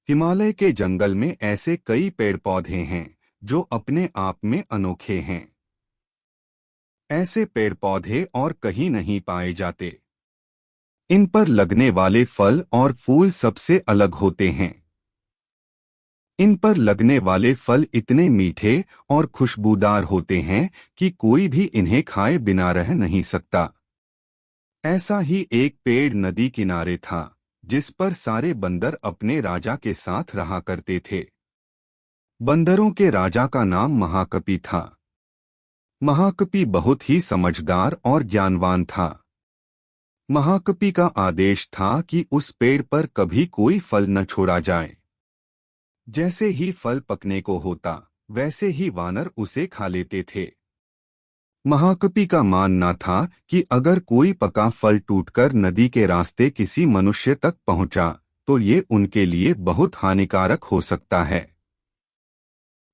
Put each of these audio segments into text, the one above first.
हिमालय के जंगल में ऐसे कई पेड़ पौधे हैं जो अपने आप में अनोखे हैं। ऐसे पेड़ पौधे और कहीं नहीं पाए जाते। इन पर लगने वाले फल और फूल सबसे अलग होते हैं। इन पर लगने वाले फल इतने मीठे और खुशबूदार होते हैं कि कोई भी इन्हें खाए बिना रह नहीं सकता। ऐसा ही एक पेड़ नदी किनारे था, जिस पर सारे बंदर अपने राजा के साथ रहा करते थे। बंदरों के राजा का नाम महाकपि था। महाकपि बहुत ही समझदार और ज्ञानवान था। महाकपि का आदेश था कि उस पेड़ पर कभी कोई फल न छोड़ा जाए। जैसे ही फल पकने को होता, वैसे ही वानर उसे खा लेते थे। महाकपि का मानना था कि अगर कोई पका फल टूटकर नदी के रास्ते किसी मनुष्य तक पहुंचा, तो ये उनके लिए बहुत हानिकारक हो सकता है।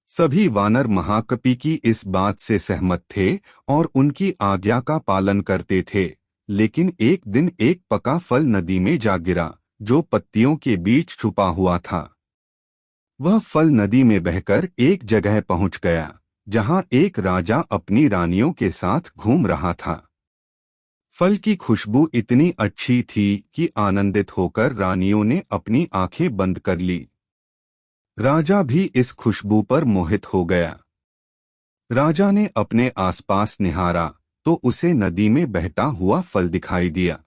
सभी वानर महाकपि की इस बात से सहमत थे और उनकी आज्ञा का पालन करते थे। लेकिन एक दिन एक पका फल नदी में जा गिरा, जो पत्तियों के बीच छुपा हुआ था। वह फल नदी में बहकर एक जगह पहुंच गया, जहां एक राजा अपनी रानियों के साथ घूम रहा था। फल की खुशबू इतनी अच्छी थी कि आनंदित होकर रानियों ने अपनी आंखें बंद कर ली। राजा भी इस खुशबू पर मोहित हो गया। राजा ने अपने आसपास निहारा तो उसे नदी में बहता हुआ फल दिखाई दिया।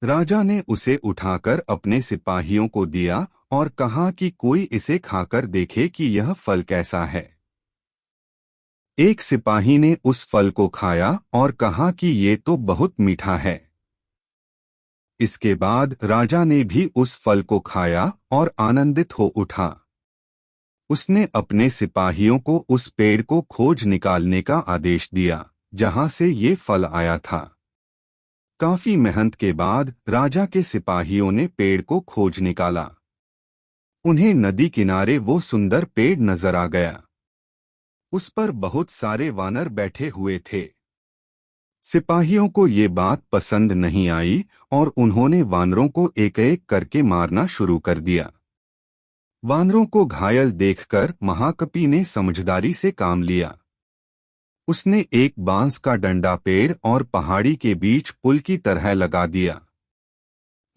राजा ने उसे उठाकर अपने सिपाहियों को दिया और कहा कि कोई इसे खाकर देखे कि यह फल कैसा है। एक सिपाही ने उस फल को खाया और कहा कि ये तो बहुत मीठा है। इसके बाद राजा ने भी उस फल को खाया और आनंदित हो उठा। उसने अपने सिपाहियों को उस पेड़ को खोज निकालने का आदेश दिया, जहां से ये फल आया था। काफी मेहनत के बाद राजा के सिपाहियों ने पेड़ को खोज निकाला। उन्हें नदी किनारे वो सुंदर पेड़ नजर आ गया। उस पर बहुत सारे वानर बैठे हुए थे। सिपाहियों को ये बात पसंद नहीं आई और उन्होंने वानरों को एक एक करके मारना शुरू कर दिया। वानरों को घायल देखकर महाकपि ने समझदारी से काम लिया। उसने एक बांस का डंडा पेड़ और पहाड़ी के बीच पुल की तरह लगा दिया।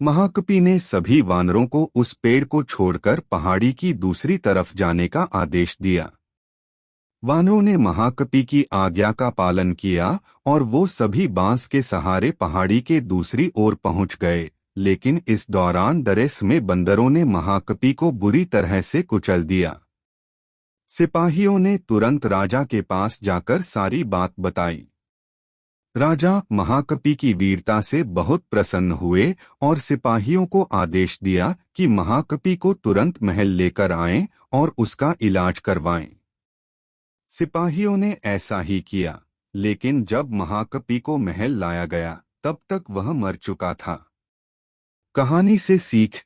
महाकपि ने सभी वानरों को उस पेड़ को छोड़कर पहाड़ी की दूसरी तरफ जाने का आदेश दिया। वानरों ने महाकपि की आज्ञा का पालन किया और वो सभी बांस के सहारे पहाड़ी के दूसरी ओर पहुंच गए। लेकिन इस दौरान दरेस में बंदरों ने महाकपि को बुरी तरह से कुचल दिया। सिपाहियों ने तुरंत राजा के पास जाकर सारी बात बताई। राजा महाकपि की वीरता से बहुत प्रसन्न हुए और सिपाहियों को आदेश दिया कि महाकपि को तुरंत महल लेकर आएं और उसका इलाज करवाएं। सिपाहियों ने ऐसा ही किया, लेकिन जब महाकपि को महल लाया गया तब तक वह मर चुका था। कहानी से सीख।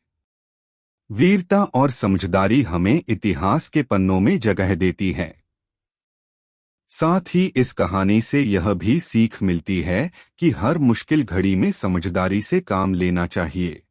वीरता और समझदारी हमें इतिहास के पन्नों में जगह देती है। साथ ही इस कहानी से यह भी सीख मिलती है कि हर मुश्किल घड़ी में समझदारी से काम लेना चाहिए।